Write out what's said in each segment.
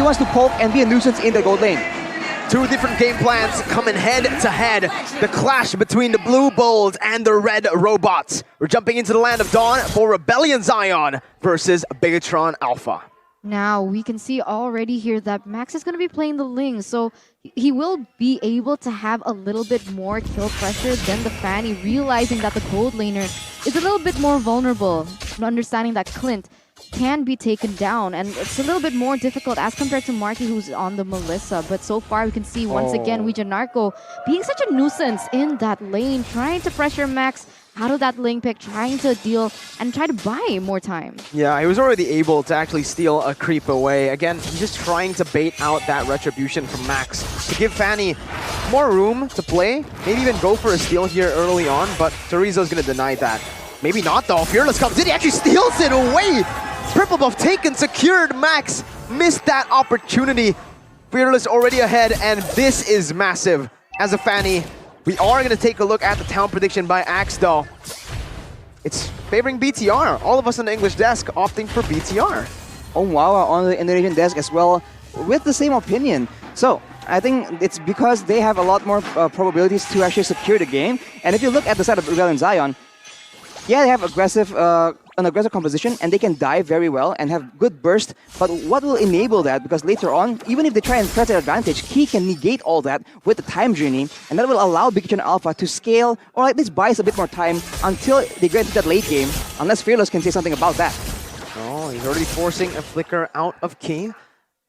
wants to poke and be a nuisance in the gold lane. Two different game plans coming head to head. The clash between the blue bulls and the red robots. We're jumping into the land of Dawn for Rebellion Zion versus BIGETRON Alpha. Now, we can see already here that Max is going to be playing the Ling, so he will be able to have a little bit more kill pressure than the Fanny, realizing that the gold laner is a little bit more vulnerable, understanding that Clint can be taken down, and it's a little bit more difficult as compared to Marky, who's on the Melissa. But so far, we can see once again Wijanarko being such a nuisance in that lane, trying to pressure Max out of that lane pick, trying to deal and try to buy more time. Yeah, he was already able to actually steal a creep away. Again, he's just trying to bait out that retribution from Max to give Fanny more room to play, maybe even go for a steal here early on, but Chorizo's going to deny that. Maybe not though. Fearless comes in, he actually steals it away! Purple buff taken, secured. Max missed that opportunity. Fearless already ahead, and this is massive. As a Fanny, we are going to take a look at the town prediction by Axe though. It's favoring BTR. All of us on the English desk opting for BTR. Oh wow, on the Indonesian desk as well, with the same opinion. So, I think it's because they have a lot more probabilities to actually secure the game. And if you look at the side of Rebellion Zion, yeah, they have an aggressive composition, and they can dive very well and have good burst. But what will enable that? Because later on, even if they try and press their advantage, Key can negate all that with the time journey, and that will allow BIGETRON Alpha to scale, or at least buy us a bit more time until they get into that late game, unless Fearless can say something about that. Oh, he's already forcing a flicker out of Key.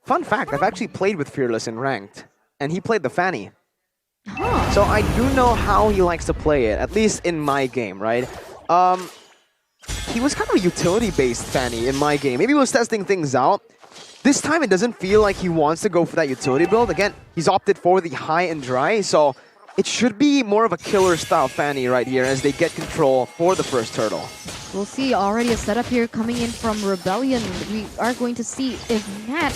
Fun fact, I've actually played with Fearless in Ranked, and he played the Fanny. Huh. So I do know how he likes to play it, at least in my game, right? He was kind of a utility-based Fanny in my game. Maybe he was testing things out. This time it doesn't feel like he wants to go for that utility build. Again, he's opted for the high and dry, so it should be more of a killer-style Fanny right here as they get control for the first turtle. We'll see already a setup here coming in from Rebellion. We are going to see if Matt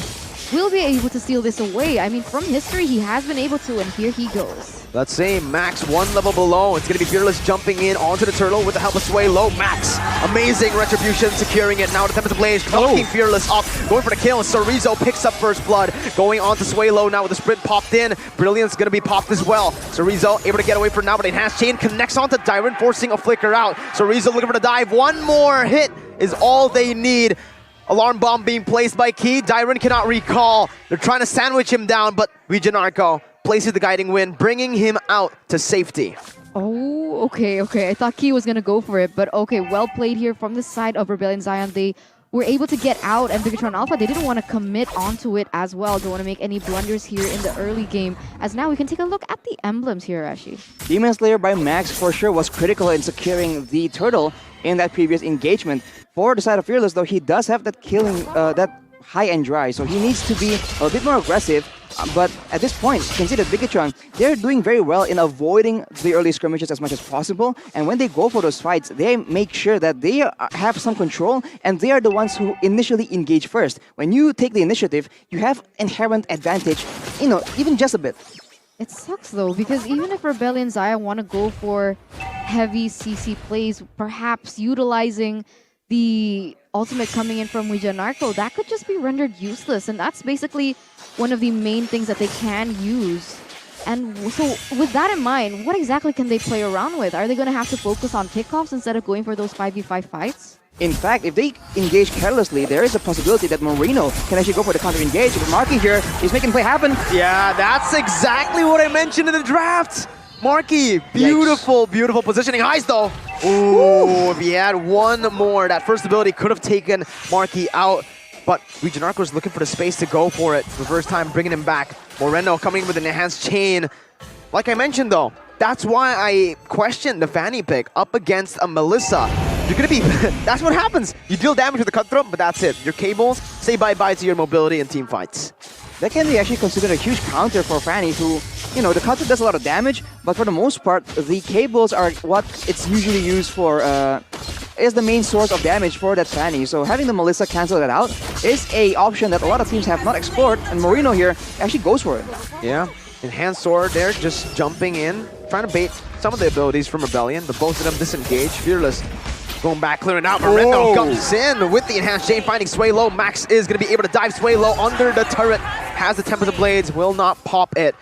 will be able to steal this away. I mean, from history, he has been able to, and here he goes. Let's see, Max one level below. It's going to be Fearless jumping in onto the turtle with the help of Sway Low. Max, amazing retribution, securing it. Now the Tempest Blaze, knocking Fearless off, going for the kill. Sorizo picks up first blood, going on to Sway Low now with the sprint popped in. Brilliant's going to be popped as well. Sorizo able to get away for now, but enhanced chain connects onto Dyron, forcing a flicker out. Sorizo looking for the dive. One more hit is all they need. Alarm bomb being placed by Key. Dyron cannot recall. They're trying to sandwich him down, but Wijanarko places the guiding wind, bringing him out to safety. Oh, okay. I thought Key was going to go for it, but okay, well played here from the side of Rebellion Zion. They were able to get out, and BIGETRON Alpha, they didn't want to commit onto it as well. Don't want to make any blunders here in the early game. As now we can take a look at the emblems here, Ashi. Demon Slayer by Max for sure was critical in securing the turtle in that previous engagement. For the side of Fearless, though, he does have that killing, that high and dry, so he needs to be a bit more aggressive. But at this point, you can see that BIGETRON, they're doing very well in avoiding the early skirmishes as much as possible. And when they go for those fights, they make sure that they have some control, and they are the ones who initially engage first. When you take the initiative, you have inherent advantage, even just a bit. It sucks though, because even if Rebellion Zion want to go for heavy CC plays, perhaps utilizing the ultimate coming in from Wijanarko, that could just be rendered useless, and that's basically one of the main things that they can use. And so with that in mind, what exactly can they play around with? Are they going to have to focus on pickoffs instead of going for those 5v5 fights? In fact, if they engage carelessly, there is a possibility that Moreno can actually go for the counter-engage. But Marky here is making play happen. Yeah, that's exactly what I mentioned in the draft. Marky, beautiful, beautiful positioning. Highs though. Ooh, if he had one more, that first ability could have taken Marky out. But Wijanarko's looking for the space to go for it. The first time bringing him back. Moreno coming in with an enhanced chain. Like I mentioned though, that's why I questioned the Fanny pick up against a Melissa. You're gonna be, that's what happens. You deal damage with the cutthroat, but that's it. Your cables, say bye-bye to your mobility in team fights. That can be actually considered a huge counter for Fanny, who, the counter does a lot of damage, but for the most part, the cables are what it's usually used for, is the main source of damage for that Fanny. So having the Melissa cancel that out is a option that a lot of teams have not explored, and Moreno here actually goes for it. Yeah, enhanced sword there, just jumping in, trying to bait some of the abilities from Rebellion, but both of them disengage. Fearless Going back, clearing out. Moreno comes in with the enhanced chain, finding Sway low. Max is going to be able to dive Sway low under the turret. Has the Tempest of Blades, will not pop it.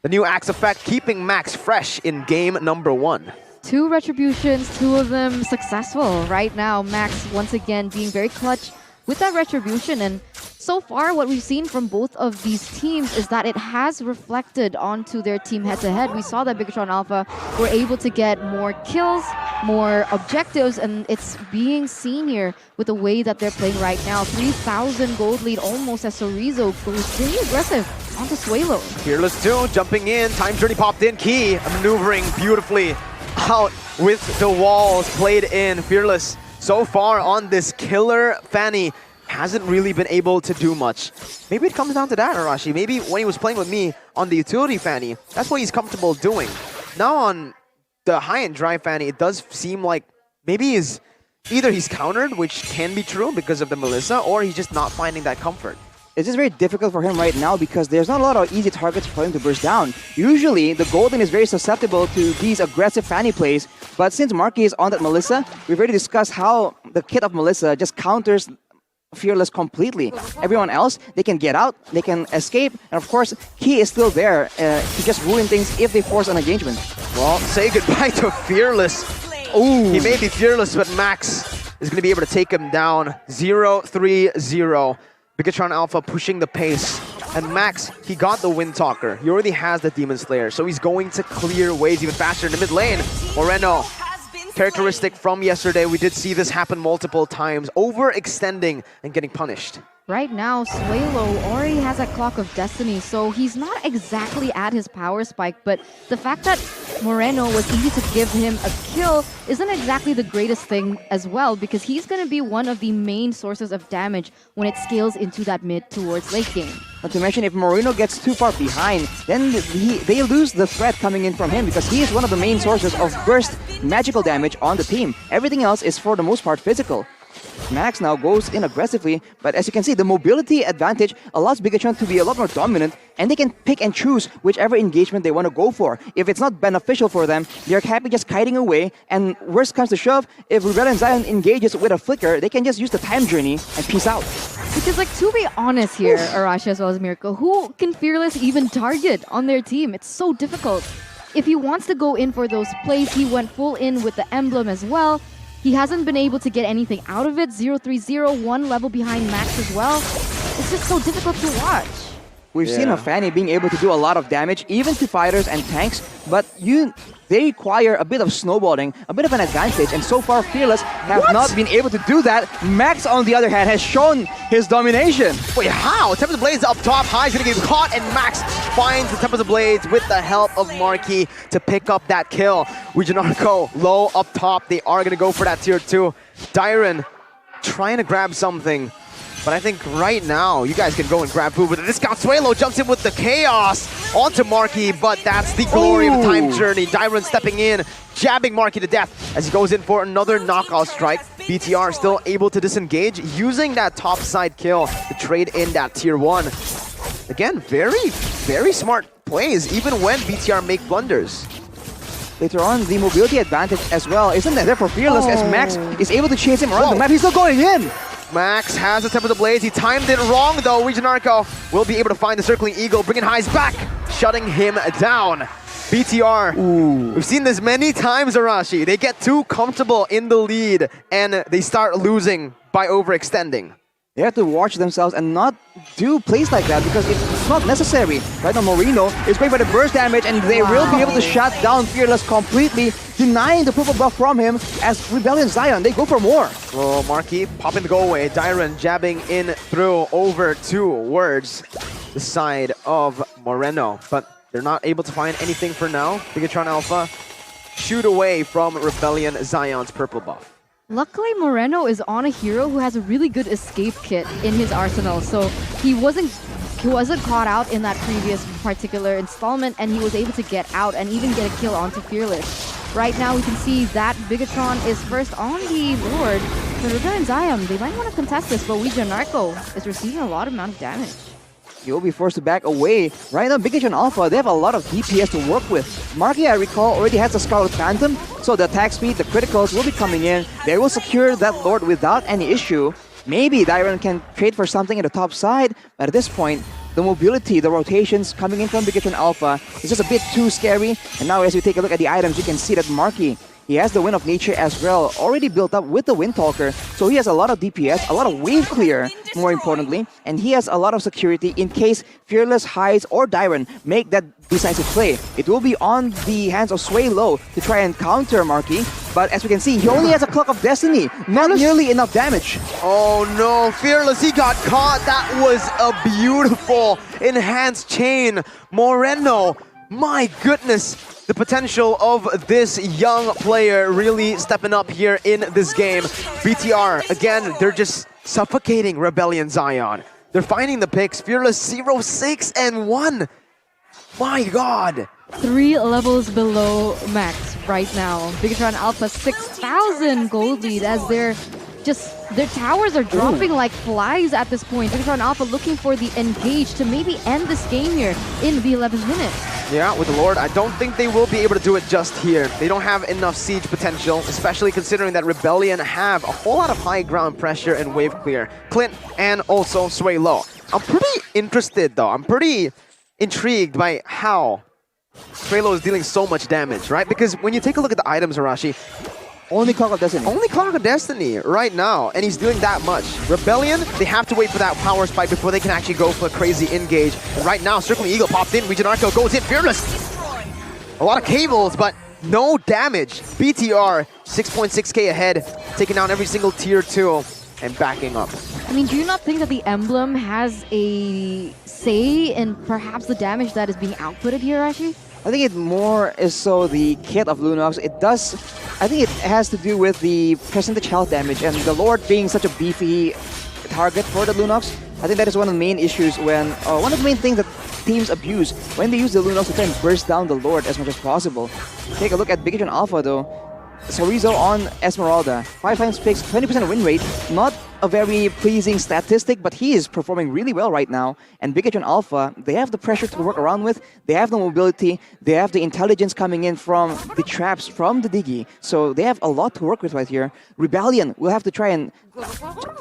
The new Axe effect keeping Max fresh in game number 1. 2 retributions, 2 of them successful. Right now, Max once again being very clutch with that retribution. And so far, what we've seen from both of these teams is that it has reflected onto their team head-to-head. We saw that BIGETRON Alpha were able to get more kills, more objectives, and it's being seen here with the way that they're playing right now. 3,000 gold lead almost as Sorizo goes really aggressive onto Suelo. Fearless 2 jumping in, time journey popped in, Key maneuvering beautifully out with the walls played in. Fearless so far on this killer Fanny hasn't really been able to do much. Maybe it comes down to that, Arashi. Maybe when he was playing with me on the utility Fanny, that's what he's comfortable doing. Now on the high-end drive Fanny, it does seem like maybe either he's countered, which can be true because of the Melissa, or he's just not finding that comfort. It's just very difficult for him right now because there's not a lot of easy targets for him to burst down. Usually, the Golden is very susceptible to these aggressive Fanny plays, but since Marky is on that Melissa, we've already discussed how the kit of Melissa just counters Fearless completely. Everyone else, they can get out, they can escape, and of course, Key is still there to just ruin things if they force an engagement. Well, say goodbye to Fearless. Ooh. He may be Fearless, but Max is going to be able to take him down. 0-3-0. BIGETRON Alpha pushing the pace. And Max, he got the Wind Talker. He already has the Demon Slayer, so he's going to clear waves even faster in the mid lane. Moreno, characteristic from yesterday, we did see this happen multiple times, overextending and getting punished. Right now, Suelo already has a Clock of Destiny, so he's not exactly at his power spike, but the fact that Moreno was easy to give him a kill isn't exactly the greatest thing as well, because he's going to be one of the main sources of damage when it scales into that mid towards late game. Not to mention, if Moreno gets too far behind, then they lose the threat coming in from him because he is one of the main sources of burst magical damage on the team. Everything else is for the most part physical. Max now goes in aggressively, but as you can see, the mobility advantage allows BIGETRON to be a lot more dominant, and they can pick and choose whichever engagement they want to go for. If it's not beneficial for them, they're happy just kiting away, and worst comes to shove, if Rebellion Zion engages with a flicker, they can just use the time journey and peace out. Because, like, to be honest here, Arashi as well as Mirko, who can Fearless even target on their team? It's so difficult. If he wants to go in for those plays, he went full in with the emblem as well. He hasn't been able to get anything out of it. 0-3-0, 1 level behind Max as well. It's just so difficult to watch. We've seen a Fanny being able to do a lot of damage, even to fighters and tanks, but they require a bit of snowballing, a bit of an advantage, and so far Fearless have not been able to do that. Max, on the other hand, has shown his domination. Wait, how? Tempest of Blades up top, High is going to get caught, and Max finds the Tempest of Blades with the help of Marky to pick up that kill. Wijanarko low up top, they are going to go for that tier 2. Dyron trying to grab something. But I think right now, you guys can go and grab food with the discount. Suelo jumps in with the chaos onto Marky, but that's the glory of the time journey. Dyron stepping in, jabbing Marky to death as he goes in for another knockout strike. BTR still able to disengage, using that top side kill to trade in that tier 1. Again, very, very smart plays, even when BTR make blunders. Later on, the mobility advantage as well isn't there for Fearless as Max is able to chase him around the map. He's still going in! Max has the Tempest of Blades. He timed it wrong, though. Wijanarko will be able to find the Circling Eagle, bringing Highs back, shutting him down. BTR, we've seen this many times, Arashi. They get too comfortable in the lead, and they start losing by overextending. They have to watch themselves and not do plays like that because it's not necessary. Right now, Moreno is going for the burst damage, and they will be able to shut down Fearless completely, denying the purple buff from him as Rebellion Zion. They go for more. Oh, Marky popping the go away. Dyron jabbing in through over towards the side of Moreno, but they're not able to find anything for now. BIGETRON Alpha shoot away from Rebellion Zion's purple buff. Luckily, Moreno is on a hero who has a really good escape kit in his arsenal, so he wasn't caught out in that previous particular installment, and he was able to get out and even get a kill onto Fearless. Right now, we can see that BIGETRON is first on the board. For Rebellion Zion, they might want to contest this, but Wijanarko is receiving a lot amount of damage. You'll be forced to back away. Right now, BIGETRON Alpha, they have a lot of DPS to work with. Marky, I recall, already has a Scarlet Phantom, So the attack speed, the criticals will be coming in. They will secure that Lord without any issue. Maybe Dairon can trade for something at the top side, but at this point, the mobility, the rotations coming in from BIGETRON Alpha is just a bit too scary. And now as we take a look at the items, you can see that Marky, he has the Wind of Nature as well, already built up with the Windtalker. So he has a lot of DPS, a lot of wave clear, more importantly, and he has a lot of security in case Fearless, Hides, or Dairon make that decisive play. It will be on the hands of Sway Low to try and counter Marky, but as we can see, he only has a Clock of Destiny, not nearly enough damage. Oh no, Fearless, he got caught. That was a beautiful enhanced chain. Moreno, my goodness. The potential of this young player really stepping up here in this game. BTR, again, they're just suffocating Rebellion Zion. They're finding the picks. Fearless 0, 6, and 1. My god. 3 levels below max right now. BIGETRON Alpha 6,000 gold lead as their towers are dropping like flies at this point. BIGETRON Alpha looking for the engage to maybe end this game here in the 11th minute. Yeah, with the Lord, I don't think they will be able to do it just here. They don't have enough siege potential, especially considering that Rebellion have a whole lot of high ground pressure and wave clear. Clint and also Sway Low. I'm pretty interested though. I'm pretty intrigued by how Sway Low is dealing so much damage, right? Because when you take a look at the items, Arashi, only Clock of Destiny. Only Clock of Destiny right now, and he's doing that much. Rebellion, they have to wait for that power spike before they can actually go for a crazy engage. And right now, Circling Eagle popped in, Region Arco goes in, Fearless. A lot of cables, but no damage. BTR, 6.6k ahead, taking down every single tier 2 and backing up. I mean, do you not think that the emblem has a say in perhaps the damage that is being outputted here, Rashi? I think it more is so the kit of Lunox. It does, I think it has to do with the percentage health damage and the Lord being such a beefy target for the Lunox. I think that is one of the main issues when, one of the main things that teams abuse when they use the Lunox to try and burst down the Lord as much as possible. Take a look at BIGETRON Alpha though. Sorizo on Esmeralda, 5 times picks, 20% win rate, not a very pleasing statistic, but he is performing really well right now. And BIGETRON Alpha, they have the pressure to work around with, they have the mobility, they have the intelligence coming in from the traps, from the Diggy, so they have a lot to work with right here. Rebellion will have to try and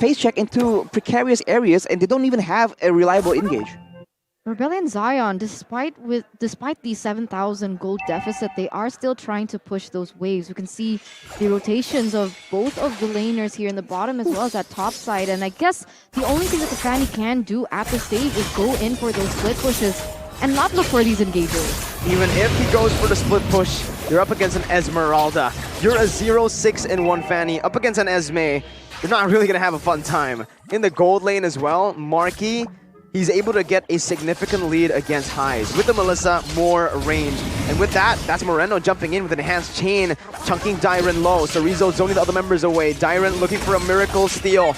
face check into precarious areas, and they don't even have a reliable engage. Rebellion Zion, despite the 7,000 gold deficit, they are still trying to push those waves. You can see the rotations of both of the laners here in the bottom as well as that top side. And I guess the only thing that the Fanny can do at this stage is go in for those split pushes and not look for these engagers. Even if he goes for the split push, you're up against an Esmeralda. You're a 0, 6, and 1 Fanny up against an Esme. You're not really going to have a fun time. In the gold lane as well, Marky, he's able to get a significant lead against Highs. With the Melissa, more range. And with that, that's Moreno jumping in with an enhanced chain, chunking Dairon low. Sorizo zoning the other members away. Dairon looking for a miracle steal.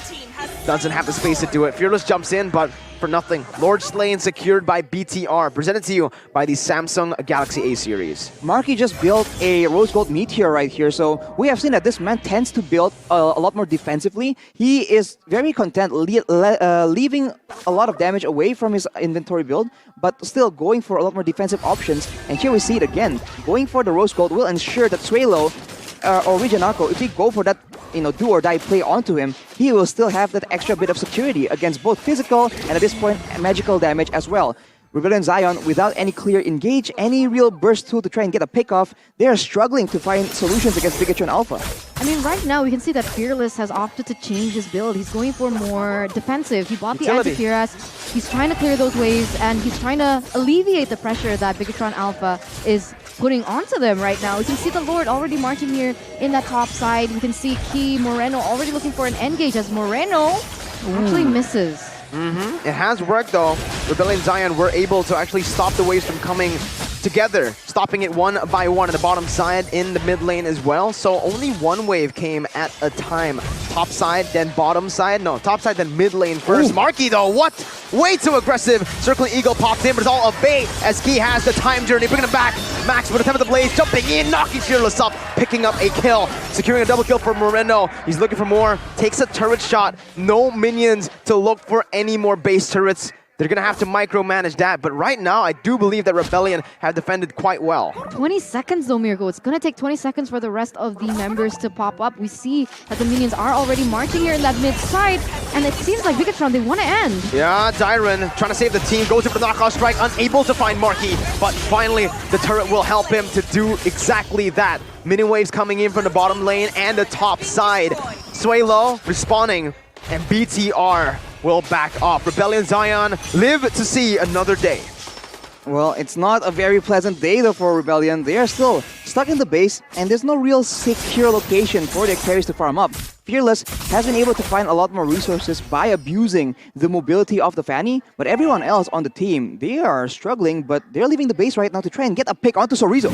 Doesn't have the space to do it. Fearless jumps in, but for nothing. Lord Slain secured by BTR, presented to you by the Samsung Galaxy A series. Marky just built a Rose Gold Meteor right here, so we have seen that this man tends to build a lot more defensively. He is very content leaving a lot of damage away from his inventory build, but still going for a lot more defensive options. And here we see it again. Going for the Rose Gold will ensure that Suelo or Reginaco, if he go for that do or die play onto him, he will still have that extra bit of security against both physical and at this point magical damage as well. Rebellion Zion, without any clear engage, any real burst tool to try and get a pick off, they are struggling to find solutions against BIGETRON Alpha. I mean, right now we can see that Fearless has opted to change his build. He's going for more defensive. He bought the anti-Cuirass. He's trying to clear those waves and he's trying to alleviate the pressure that BIGETRON Alpha is putting onto them right now. We can see the Lord already marching here in that top side. We can see Key Moreno already looking for an engage as Moreno actually misses. It has worked though. Rebellion Zion were able to actually stop the waves from coming together, stopping it one by one on the bottom side in the mid lane as well. So only one wave came at a time. Top side, then bottom side. No, top side, then mid lane first. Marky though, what? Way too aggressive. Circling Eagle popped in, but it's all a bait as Key has the time journey, bringing him back. Max with the Temple of the Blaze, jumping in, knocking Fearless up, picking up a kill, securing a double kill for Moreno. He's looking for more, takes a turret shot. No minions to look for any more base turrets. they're going to have to micromanage that. But right now, I do believe that Rebellion have defended quite well. 20 seconds though, Miracle. It's gonna take 20 seconds for the rest of the members to pop up. We see that the minions are already marching here in that mid side, and it seems like BIGETRON, they want to end. Yeah, Dyron trying to save the team, goes in for the knockout strike, unable to find Marky, but finally the turret will help him to do exactly that. Mini waves coming in from the bottom lane and the top side. Sway low, respawning, and BTR will back off. Rebellion Zion live to see another day. Well, it's not a very pleasant day though for Rebellion. They are still stuck in the base, and there's no real secure location for their carries to farm up. Fearless has been able to find a lot more resources by abusing the mobility of the Fanny, but everyone else on the team, they are struggling, but they're leaving the base right now to try and get a pick onto Sorizo.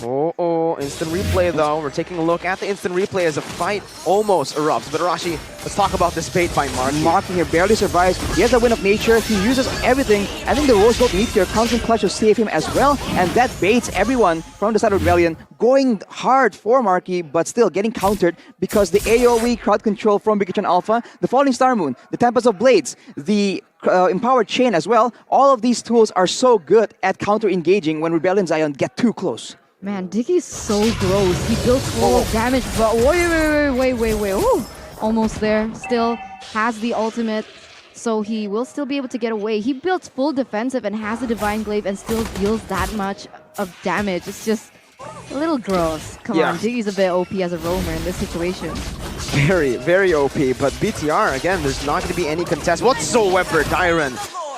Oh, instant replay though. We're taking a look at the instant replay as a fight almost erupts. But Arashi, let's talk about this bait by Marky. Marky here barely survives. He has a win of nature. He uses everything. I think the Rose Gold Meteor comes in clutch to save him as well, and that baits everyone from the side of Rebellion, going hard for Marky, but still getting countered because the AoE crowd control from BIGETRON Alpha, the Falling Star Moon, the Tempest of Blades, the Empowered Chain as well. All of these tools are so good at counter-engaging when Rebellion Zion get too close. Man, Diggy's so gross. He builds full damage, but wait. Ooh, almost there. Still has the ultimate, so he will still be able to get away. He builds full defensive and has the Divine Glaive and still deals that much of damage. It's just a little gross. Come on, Diggy's a bit OP as a roamer in this situation. Very, very OP, but BTR, again, there's not going to be any contest whatsoever. Dyron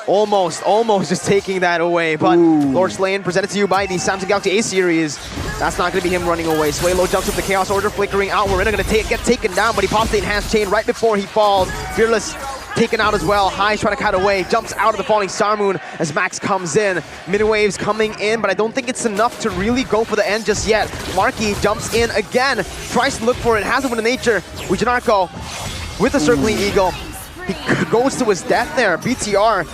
almost just taking that away, but Lord Slain presented to you by the Samsung Galaxy A series. That's not going to be him running away. Swaylo jumps with the Chaos Order flickering out. We're going to get taken down, but he pops the Enhanced Chain right before he falls. Fearless taken out as well. High's trying to cut away, jumps out of the Falling Star Moon as Max comes in. Mini waves coming in, but I don't think it's enough to really go for the end just yet. Marky jumps in again, tries to look for it, has a win of nature. Wijinarko with the Circling Eagle. He goes to his death there. BTR,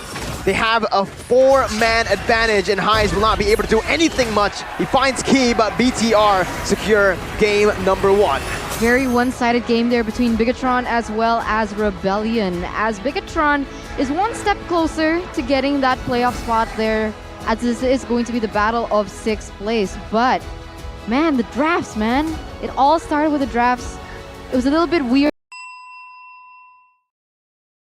they have a 4-man advantage, and Highs will not be able to do anything much. He finds Key, but BTR secure game number 1. Very one-sided game there between BIGETRON as well as Rebellion, as BIGETRON is one step closer to getting that playoff spot there, as this is going to be the battle of 6th place. But man, the drafts, man, it all started with the drafts. It was a little bit weird.